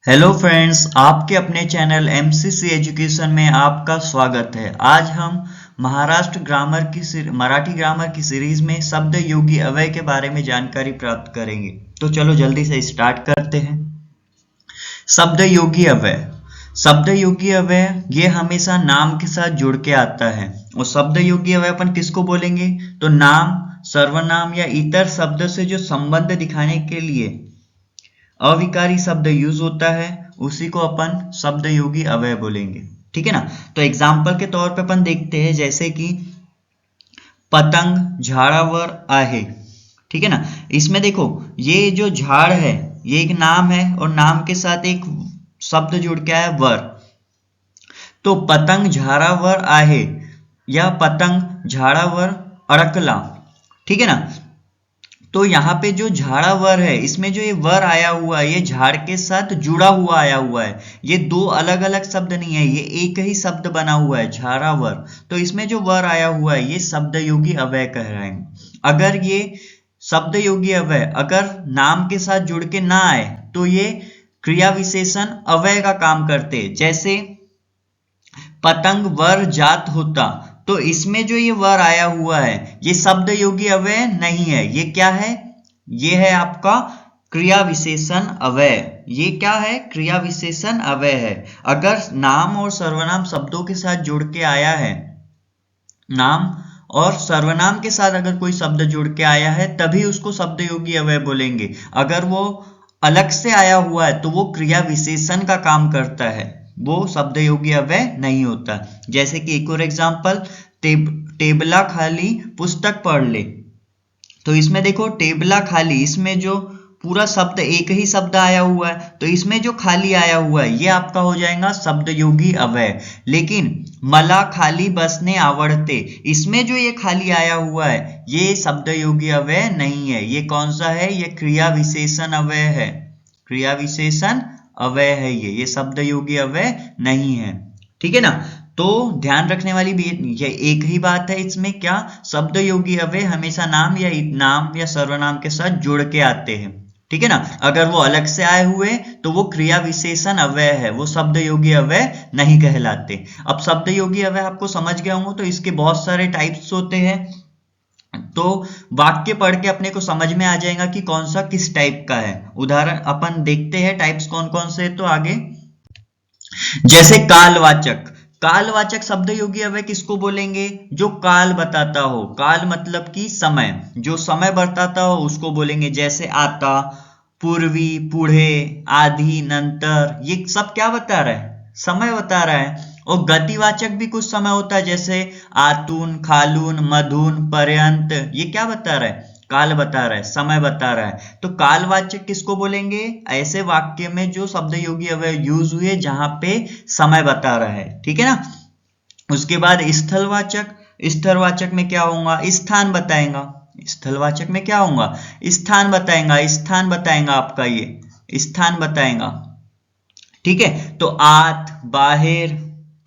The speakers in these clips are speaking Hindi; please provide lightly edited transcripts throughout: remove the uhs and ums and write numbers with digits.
हेलो फ्रेंड्स, आपके अपने चैनल एमसीसी एजुकेशन में आपका स्वागत है। आज हम महाराष्ट्र ग्रामर की मराठी ग्रामर की सीरीज में शब्द योगी अव्यय के बारे में जानकारी प्राप्त करेंगे। तो चलो जल्दी से स्टार्ट करते हैं। शब्द योगी अव्यय। शब्द योगी अव्यय ये हमेशा नाम के साथ जुड़ के आता है। और शब्द योगी अव्यय अपन किसको बोलेंगे? तो नाम, सर्वनाम या इतर शब्द से जो संबंध दिखाने के लिए अविकारी शब्द यूज होता है उसी को अपन शब्द योगी अव्यय बोलेंगे। ठीक है ना। तो एग्जाम्पल के तौर पे अपन देखते हैं, जैसे कि पतंग झाड़ावर आहे। ठीक है ना। इसमें देखो, ये जो झाड़ है ये एक नाम है और नाम के साथ एक शब्द जुड़ के आया वर। तो पतंग झाड़ावर आहे या पतंग झाड़ावर अड़कला। ठीक है ना। तो यहाँ पे जो झाड़ा वर है, इसमें जो ये वर आया हुआ है ये झाड़ के साथ जुड़ा हुआ आया हुआ है। ये दो अलग अलग शब्द नहीं है, ये एक ही शब्द बना हुआ है, झाड़ा वर। तो इसमें जो वर आया हुआ है ये शब्द योगी अव्यय कहलाएंगे। अगर ये शब्द योगी अव्यय अगर नाम के साथ जुड़ के ना आए तो ये क्रिया विशेषण अव्यय का काम करते। जैसे पतंग वर जात होता, तो इसमें जो ये वर आया हुआ है ये शब्द योगी अव्यय नहीं है। ये क्या है? ये है आपका क्रिया विशेषण अव्यय। ये क्या है? क्रिया विशेषण अव्यय है। अगर नाम और सर्वनाम शब्दों के साथ जुड़ के आया है, नाम और सर्वनाम के साथ अगर कोई शब्द जुड़ के आया है तभी उसको शब्द योगी अव्यय बोलेंगे। अगर वो अलग से आया हुआ है तो वो क्रिया विशेषण का काम करता है, वो शब्द योगी अव्यय नहीं होता। जैसे कि एक और एग्जांपल, टेबला खाली पुस्तक पढ़ ले। तो इसमें देखो टेबला खाली, इसमें जो पूरा शब्द एक ही शब्द आया हुआ है, तो इसमें जो खाली आया हुआ है ये आपका हो जाएगा शब्द योगी अव्यय। लेकिन मला खाली बसने आवड़ते, इसमें जो ये खाली आया हुआ है ये शब्द योगी अव्यय नहीं है। ये कौन सा है? ये क्रिया विशेषण अव्यय है। क्रिया विशेषण अव्यय है ये शब्द योगी अव्यय नहीं है। ठीक है ना। तो ध्यान रखने वाली भी ये एक ही बात है इसमें, क्या शब्द योगी अव्यय हमेशा नाम या सर्वनाम के साथ जुड़ के आते हैं। ठीक है ना। अगर वो अलग से आए हुए तो वो क्रिया विशेषण अव्यय है, वो शब्द योगी अव्यय नहीं कहलाते। अब शब्द योगी अव्यय आपको समझ गया होंगे, तो इसके बहुत सारे टाइप्स होते हैं। तो वाक्य पढ़ के अपने को समझ में आ जाएगा कि कौन सा किस टाइप का है। उदाहरण अपन देखते हैं टाइप्स कौन कौन से। तो आगे जैसे कालवाचक। कालवाचक शब्द योगी अव्यय किसको बोलेंगे? जो काल बताता हो। काल मतलब कि समय, जो समय बताता हो उसको बोलेंगे। जैसे आता, पूर्वी, पुढ़े, आधी, नंतर, ये सब क्या बता रहा है? समय बता रहा है। और गतिवाचक भी कुछ समय होता है, जैसे आतून, खालून, मधुन, पर्यंत, ये क्या बता रहा है? काल बता रहा है, समय बता रहा है। तो कालवाचक किसको बोलेंगे? ऐसे वाक्य में जो शब्द योगी अव्यय यूज हुए जहां पे समय बता रहा है। ठीक है ना। उसके बाद स्थलवाचक। स्थलवाचक में क्या होगा? स्थान बताएगा। स्थलवाचक में क्या होगा? स्थान बताएगा। स्थान बताएगा आपका, ये स्थान बताएगा। ठीक है। तो आत, बाहेर।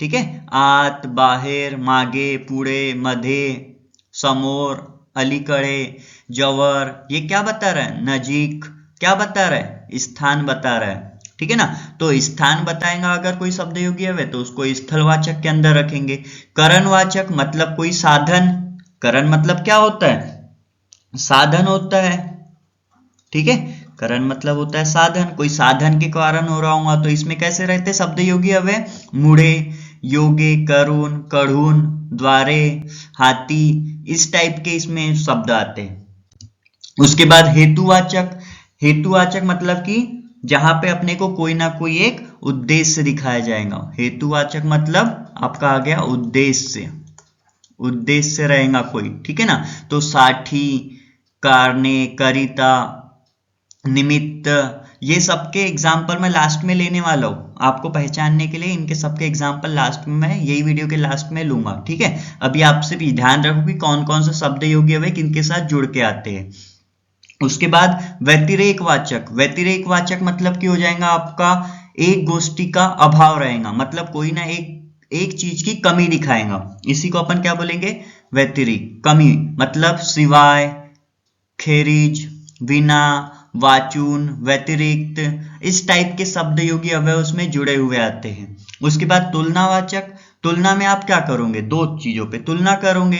ठीक है। आत, बाहेर, मागे, पुढे, मध्ये, समोर, अलीकडे, जवर, ये क्या बता रहा है? नजीक। क्या बता रहा है? स्थान बता रहा है। ठीक है ना। तो स्थान बताएगा अगर कोई शब्द योगी है तो उसको स्थलवाचक के अंदर रखेंगे। करणवाचक मतलब कोई साधन। करण मतलब क्या होता है? साधन होता है। ठीक है। करण मतलब होता है साधन, कोई साधन के कारण हो रहा होगा। तो इसमें कैसे रहते शब्द योगी अव्यय? मुड़े, योगे, करुण, कढ़ून, द्वारे, हाथी, इस टाइप के इसमें शब्द आते हैं। उसके बाद हेतुवाचक। हेतुवाचक मतलब कि जहां पे अपने को कोई ना कोई एक उद्देश्य दिखाया जाएगा। हेतुवाचक मतलब आपका आ गया उद्देश्य। उद्देश्य रहेगा कोई। ठीक है ना। तो साठी, कारणे, करिता, निमित्त, ये सबके एग्जाम्पल मैं लास्ट में लेने वाला हूँ आपको पहचानने के लिए। इनके सबके एग्जाम्पल लास्ट में मैं यही वीडियो के लास्ट में लूंगा। ठीक है। अभी आपसे भी ध्यान रखो कि कौन कौन से शब्द योगी अव्यय किनके साथ जुड़ के आते हैं। उसके बाद व्यतिरेक वाचक। व्यतिरेक वाचक मतलब कि हो जाएगा आपका एक गोष्ठी का अभाव रहेगा, मतलब कोई ना एक चीज की कमी दिखाएगा। इसी को अपन क्या बोलेंगे? व्यतिरेक। कमी मतलब सिवाय, खेरीज, बिना, वाचून, व्यतिरिक्त, इस टाइप के शब्द योगी अवयव उसमें जुड़े हुए आते हैं। उसके बाद तुलनावाचक, तुलना में आप क्या करोगे, दो चीजों पे तुलना करोगे।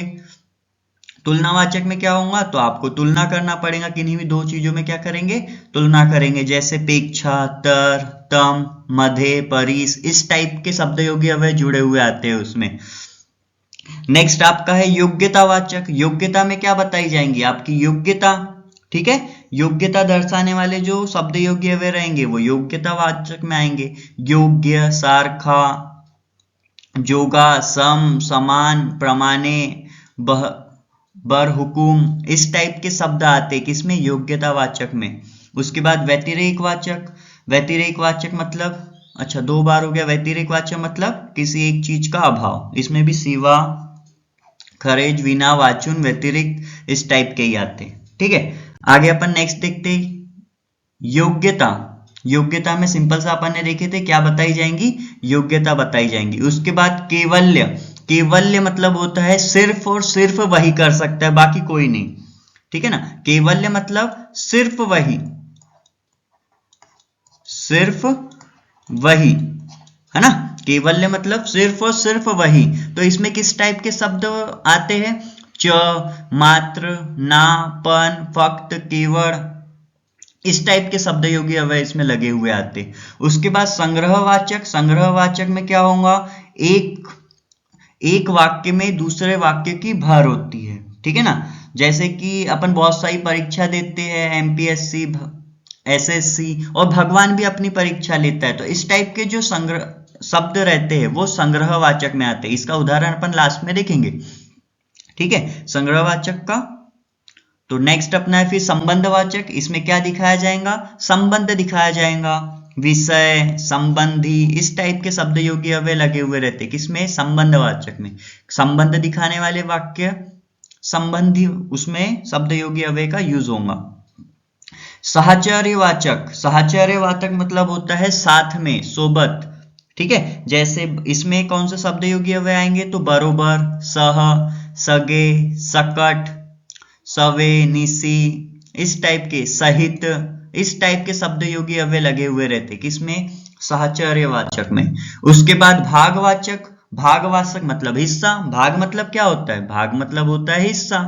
तुलनावाचक में क्या होगा, तो आपको तुलना करना पड़ेगा, किन्हीं भी दो चीजों में क्या करेंगे, तुलना करेंगे। जैसे पेक्षा, तर, तम, मधे, परिस, इस टाइप के शब्द योगी अवयव जुड़े हुए आते हैं उसमें। नेक्स्ट आपका है योग्यतावाचक। योग्यता में क्या बताई जाएंगी, आपकी योग्यता, ठीक है। योग्यता दर्शाने वाले जो शब्द योगी अवयव रहेंगे वो योग्यतावाचक में आएंगे। योग्य, सारखा, जोगा, सम, समान, प्रमाणे, बर हुकुम, इस टाइप के शब्द आते हैं किसमें, योग्यतावाचक में। उसके बाद व्यतिरेक वाचक। व्यतिरेक वाचक मतलब, अच्छा दो बार हो गया। व्यतिरेक वाचक मतलब किसी एक चीज का अभाव, इसमें भी सिवा, खरेज, विना, वाचुन, व्यतिरिक्त, इस टाइप के ही आते हैं, ठीक है। आगे अपन नेक्स्ट देखते हैं योग्यता। योग्यता में सिंपल सा अपन ने देखे थे क्या बताई जाएंगी, योग्यता बताई जाएंगी। उसके बाद केवल्य। केवल्य मतलब होता है सिर्फ और सिर्फ वही कर सकता है, बाकी कोई नहीं, ठीक है ना। केवल्य मतलब सिर्फ वही, सिर्फ वही, है ना। केवल्य मतलब सिर्फ और सिर्फ वही। तो इसमें किस टाइप के शब्द आते हैं, च, मात्र, ना, पन, फक्त, केवल, इस टाइप के शब्द योगी अवयव इसमें लगे हुए आते। उसके बाद संग्रहवाचक। संग्रहवाचक में क्या होगा, एक वाक्य में दूसरे वाक्य की भर होती है, ठीक है ना। जैसे कि अपन बहुत सारी परीक्षा देते हैं, एमपीएससी, एसएससी, और भगवान भी अपनी परीक्षा लेता है, तो इस टाइप के जो संग्रह शब्द रहते हैं वो संग्रहवाचक में आते हैं। इसका उदाहरण अपन लास्ट में देखेंगे, ठीक है, संग्रहवाचक का। तो नेक्स्ट अपना है फिर संबंधवाचक। इसमें क्या दिखाया जाएगा, संबंध दिखाया जाएगा, विषय, संबंधी, इस टाइप के शब्द योगी अवयव लगे हुए रहते किसमें, संबंधवाचक में। संबंध दिखाने वाले वाक्य संबंधी, उसमें शब्द योगी अवयव का यूज होगा। साहचर्यवाचक। साहचर्यवाचक मतलब होता है साथ में, सोबत, ठीक है। जैसे इसमें कौन से शब्द योगी अवयव आएंगे, तो बरोबर, सह, सगे, सकट, सवे, निसी, इस टाइप के, सहित, इस टाइप के शब्द योगी अवयव लगे हुए रहते किसमें, साहचर्यवाचक में। उसके बाद भागवाचक। भागवाचक मतलब हिस्सा। भाग मतलब क्या होता है, भाग मतलब होता है हिस्सा।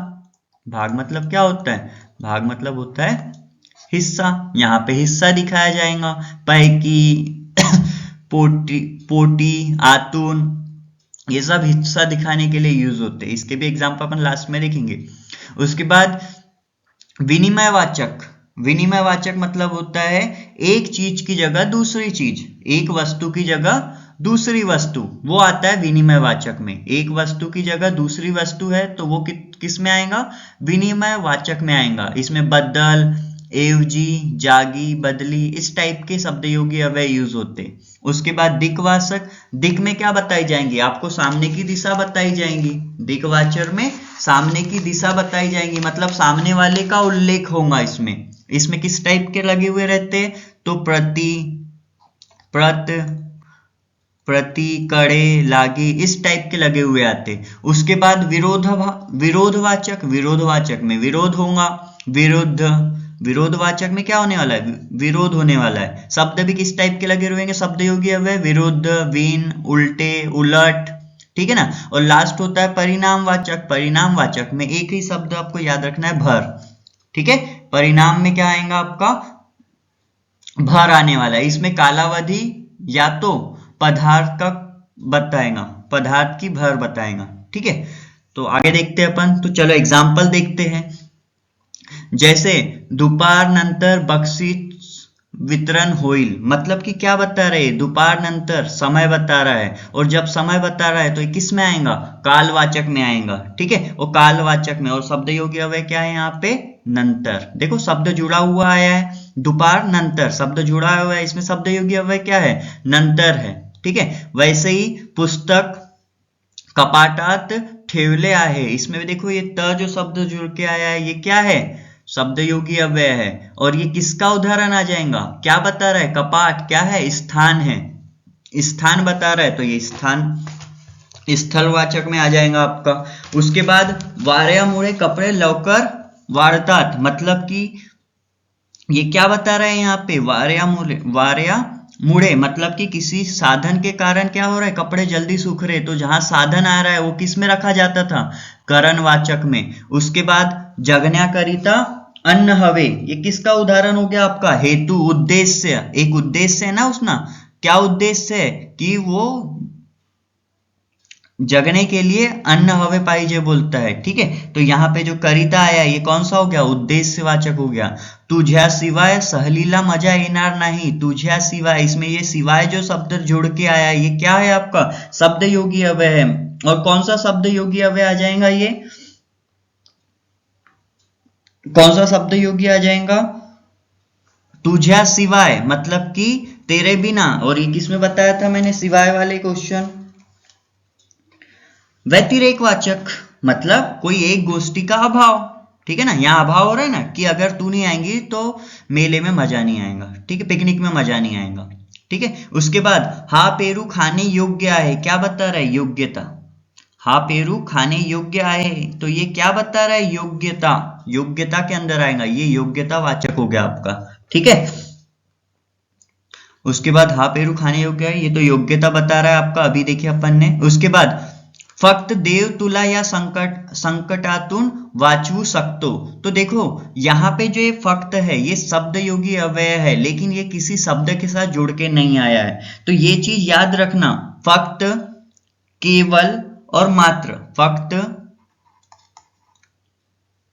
भाग मतलब क्या होता है, भाग मतलब होता है हिस्सा। यहाँ पे हिस्सा दिखाया जाएगा, पैकी, पोटी, पोटी, आतून, ये सब हिस्सा दिखाने के लिए यूज होते हैं। इसके भी एग्जाम्पल अपन लास्ट में देखेंगे। उसके बाद विनिमयवाचक। विनिमयवाचक मतलब होता है एक चीज की जगह दूसरी चीज, एक वस्तु की जगह दूसरी वस्तु, वो आता है विनिमयवाचक में। एक वस्तु की जगह दूसरी वस्तु है तो वो किस में आएगा, विनिमयवाचक में आएगा। इसमें बदल, एवजी, जागी, बदली, इस टाइप के शब्द योगी अवयव यूज होते। उसके बाद दिक्वाचक। दिक में क्या बताई जाएंगी, आपको सामने की दिशा बताई जाएंगी। दिक्वाचक में सामने की दिशा बताई जाएंगी, मतलब सामने वाले का उल्लेख होगा इसमें। इसमें किस टाइप के लगे हुए रहते हैं, तो प्रति, प्रत, प्रति, कड़े, लागी, इस टाइप के लगे हुए आते। उसके बाद विरोधवाचक। विरोधवाचक में विरोध होगा, विरुद्ध। विरोधवाचक में क्या होने वाला है, विरोध होने वाला है। शब्द भी किस टाइप के लगे रहेंगे, शब्द योगी अवयव, विरुद्ध, विन, उल्टे, उलट, ठीक है ना। और लास्ट होता है परिणामवाचक। परिणामवाचक में एक ही शब्द आपको याद रखना है, भर, ठीक है। परिणाम में क्या आएगा आपका, भर आने वाला है। इसमें कालावधि या तो पदार्थ का बताएगा, पदार्थ की भर बताएगा, ठीक है। तो आगे देखते हैं अपन, तो चलो एग्जाम्पल देखते हैं। जैसे दोपहर नंतर बख्शीश वितरण होइल, मतलब कि क्या बता रहे हैं, दोपहर नंतर समय बता रहा है, और जब समय बता रहा है तो किस में आएगा, कालवाचक में आएगा, ठीक है। वो कालवाचक में, और शब्द योगी अवयव क्या है यहाँ पे, नंतर। देखो शब्द जुड़ा हुआ आया है, दोपहर नंतर शब्द जुड़ा हुआ है, इसमें शब्द योगी अवयव क्या है, नंतर है, ठीक है। वैसे ही पुस्तक कपाटात ठेवले आहे, इसमें भी देखो ये त जो शब्द जुड़ के आया है ये क्या है, शब्द योगी अव्यय है। और ये किसका उदाहरण आ जाएगा, क्या बता रहा है, कपाट क्या है, स्थान है, स्थान बता रहा है, तो ये स्थान स्थलवाचक में आ जाएगा आपका। उसके बाद वार्यामुळे कपड़े लवकर वाळतात, मतलब कि ये क्या बता रहा है यहाँ पे, वार्या मुड़े मतलब कि किसी साधन के कारण क्या हो रहा है, कपड़े जल्दी सूख रहे। तो जहां साधन आ रहा है वो किस में रखा जाता था, करणवाचक में। उसके बाद जगन्या करिता अन्न हवे, ये किसका उदाहरण हो गया आपका, हेतु उद्देश्य, एक उद्देश्य है ना उसना, क्या उद्देश्य है कि वो जगने के लिए अन्न हवे पाइजे बोलता है। ठीक है, तो यहाँ पे जो करिता आया ये कौन सा हो गया, उद्देश्यवाचक हो गया। तुझ्या सिवाय सहलीला मजा येणार नहीं, तुझ्या सिवाय, इसमें ये सिवाय जो शब्द जुड़ के आया ये क्या है आपका, शब्द योगी अव्यय है। और कौन सा शब्द योगी अव्यय आ जाएगा, ये कौन सा शब्द योगी आ जाएगा, तुझ्या सिवाय मतलब कि तेरे बिना। और ये किसमें बताया था मैंने सिवाय वाले क्वेश्चन, व्यतिरेकवाचक मतलब कोई एक गोष्ठी का अभाव। ठीक है ना, यहाँ अभाव हो रहा है ना कि अगर तू नहीं आएंगी तो मेले में मजा नहीं आएगा, ठीक है, पिकनिक में मजा नहीं आएगा। ठीक है, उसके बाद हा पेरू खाने योग्य है, क्या बता रहा है, योग्यता। हा पेरू खाने योग्य है, तो ये क्या बता रहा है, योग्यता, योग्यता के अंदर आएगा, ये योग्यता वाचक हो गया आपका। ठीक है, उसके बाद हा पेरू खाने योग्य है, ये तो योग्यता बता रहा है आपका, अभी देखिए अपन ने। उसके बाद फक्त देव तुला या संकटातून वाचवू शकतो, तो देखो यहाँ पे जो ये फक्त है ये शब्द योगी अव्यय है, लेकिन ये किसी शब्द के साथ जुड़ के नहीं आया है। तो ये चीज याद रखना, फक्त, केवल और मात्र, फक्त,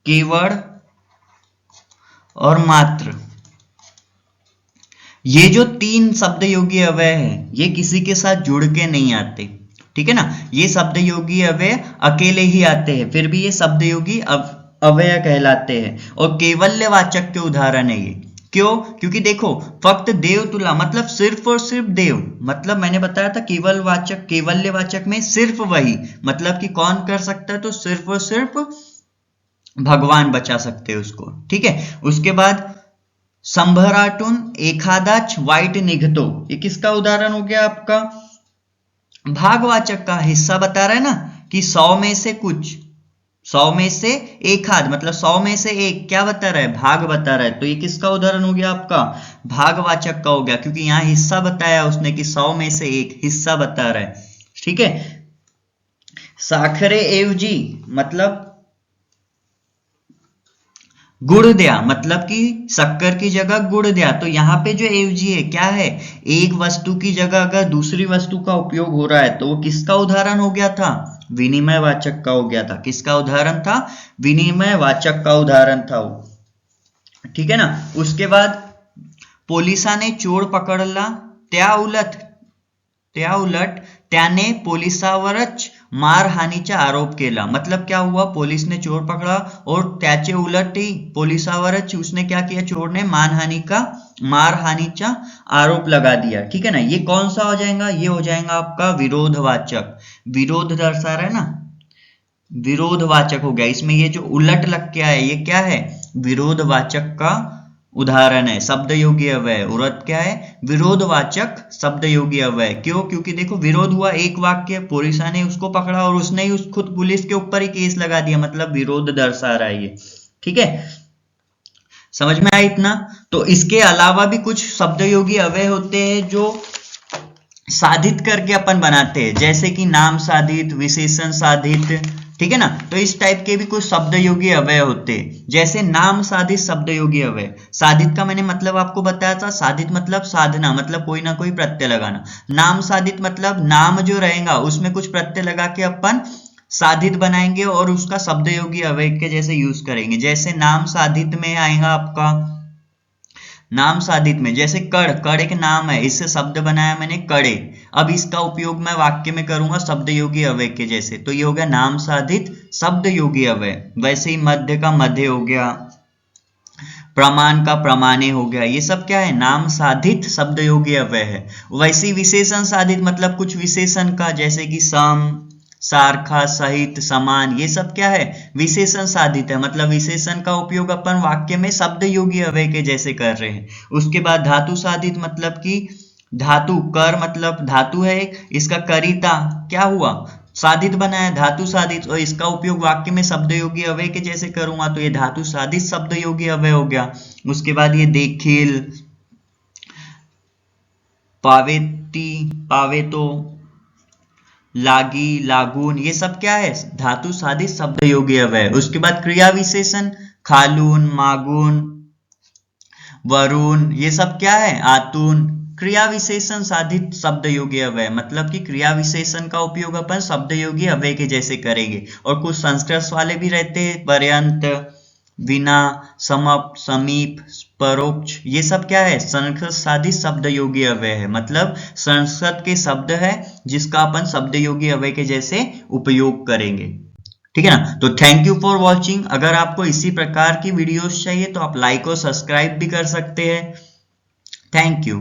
केवल और मात्र, ये जो तीन शब्द योगी अव्यय है ये किसी के साथ जुड़ के नहीं आते। ठीक है ना, ये शब्द योगी अव्यय अकेले ही आते हैं, फिर भी ये शब्द योगी अव्यय कहलाते हैं। और केवल्यवाचक के उदाहरण है ये, क्यों, क्योंकि देखो फक्त देव तुला मतलब सिर्फ और सिर्फ देव, मतलब मैंने बताया था केवलवाचक, केवल्यवाचक में सिर्फ वही, मतलब कि कौन कर सकता है, तो सिर्फ और सिर्फ भगवान बचा सकते हैं उसको। ठीक है, उसके बाद संभराटून एखादाच वाईट निघतो, ये किसका उदाहरण हो गया आपका, भागवाचक का हिस्सा बता रहा है ना कि 100 में से कुछ, 100 में से एक आध मतलब 100 में से एक, क्या बता रहा है, भाग बता रहा है। तो ये किसका उदाहरण हो गया आपका, भागवाचक का हो गया, क्योंकि यहाँ हिस्सा बताया उसने कि 100 में से एक हिस्सा बता रहा है। ठीक है, साखरे एवजी मतलब गुड़ दिया, मतलब कि शक्कर की जगह गुड़ दिया। तो यहाँ पे जो एवजी है क्या है, एक वस्तु की जगह अगर दूसरी वस्तु का उपयोग हो रहा है तो वो किसका उदाहरण हो गया था, विनिमय वाचक का हो गया था। किसका उदाहरण था, विनिमय वाचक का उदाहरण था वो। ठीक है ना, उसके बाद पोलिसाने चोर पकडला, त्या उलट त्याने पोलिसावरच मारहानीचा आरोप केला, मतलब क्या हुआ, पुलिस ने चोर पकड़ा और त्याचे उलट ही पोलिसावरच उसने क्या किया, चोर ने मारहानीचा आरोप लगा दिया। ठीक है ना, ये कौन सा हो जाएगा, ये हो जाएगा आपका विरोधवाचक, विरोध दर्शा रहा है ना, विरोधवाचक हो गया। इसमें ये जो उलट लग के आया ये क्या है, विरोधवाचक का उदाहरण है, शब्द योगी अव्यय। उरत क्या है, विरोधवाचक शब्द योगी अव्यय। क्यों, क्योंकि देखो विरोध हुआ, एक वाक्य, पुलिस ने उसको पकड़ा और उसने ही खुद पुलिस के ऊपर ही केस लगा दिया, मतलब विरोध दर्शा रहा है ये। ठीक है, समझ में आया इतना। तो इसके अलावा भी कुछ शब्द योगी अव्यय होते हैं जो साधित करके अपन बनाते हैं, जैसे कि नाम साधित, विशेषण साधित। ठीक है ना, तो इस टाइप के भी कुछ शब्द योगी अव्यय होते हैं, जैसे नाम साधित शब्द योगी अव्यय। साधित का मैंने मतलब आपको बताया था, साधित मतलब साधना, मतलब कोई ना कोई प्रत्यय लगाना। नाम साधित मतलब नाम जो रहेगा उसमें कुछ प्रत्यय लगा के अपन साधित बनाएंगे और उसका शब्द योगी अव्यय के जैसे यूज करेंगे। जैसे नाम साधित में आएगा आपका, नाम साधित में जैसे कड़ एक नाम है, इससे शब्द बनाया मैंने कड़े, अब इसका उपयोग मैं वाक्य में करूंगा शब्द योगी अव्यय के जैसे, तो ये हो गया नाम साधित शब्द योगी अव्यय। वैसे ही मध्य का मध्य हो गया, प्रमाण का प्रमाणे हो गया, ये सब क्या है, नाम साधित शब्द योगी अव्यय है। वैसे ही विशेषण साधित मतलब कुछ विशेषण का, जैसे कि सम, सारखा, सहित, समान, ये सब क्या है, विशेषण साधित है, मतलब विशेषण का उपयोग अपन वाक्य में शब्द योगी अव्यय के जैसे कर रहे हैं। उसके बाद धातु साधित मतलब कि धातु, कर मतलब धातु है एक, इसका करिता क्या हुआ, साधित बना है, धातु साधित, और इसका उपयोग वाक्य में शब्द योगी अव्यय के जैसे करूंगा तो ये धातु साधित शब्द योगी अव्यय हो गया। उसके बाद ये देखिल, पावेती, पावेतो, लागी, लागून, ये सब क्या है, धातु साधित शब्द योगी अव्यय। उसके बाद क्रिया विशेषण, खालून, मागून, वरुण, ये सब क्या है, आतून। क्रिया विशेषण साधित शब्द योगी अव्यय, मतलब कि क्रिया विशेषण का उपयोग अपन शब्द योगी अव्यय के जैसे करेंगे। और कुछ संस्कृत वाले भी रहते हैं, पर्यंत, विना, समप, समीप, परोक्ष, ये सब क्या है, संस्कृत साधित शब्द योगी अव्यय है, मतलब संस्कृत के शब्द है जिसका अपन शब्द योगी अव्यय के जैसे उपयोग करेंगे। ठीक है ना। तो थैंक यू फॉर वॉचिंग। अगर आपको इसी प्रकार की वीडियोस चाहिए तो आप लाइक और सब्सक्राइब भी कर सकते हैं। Thank you.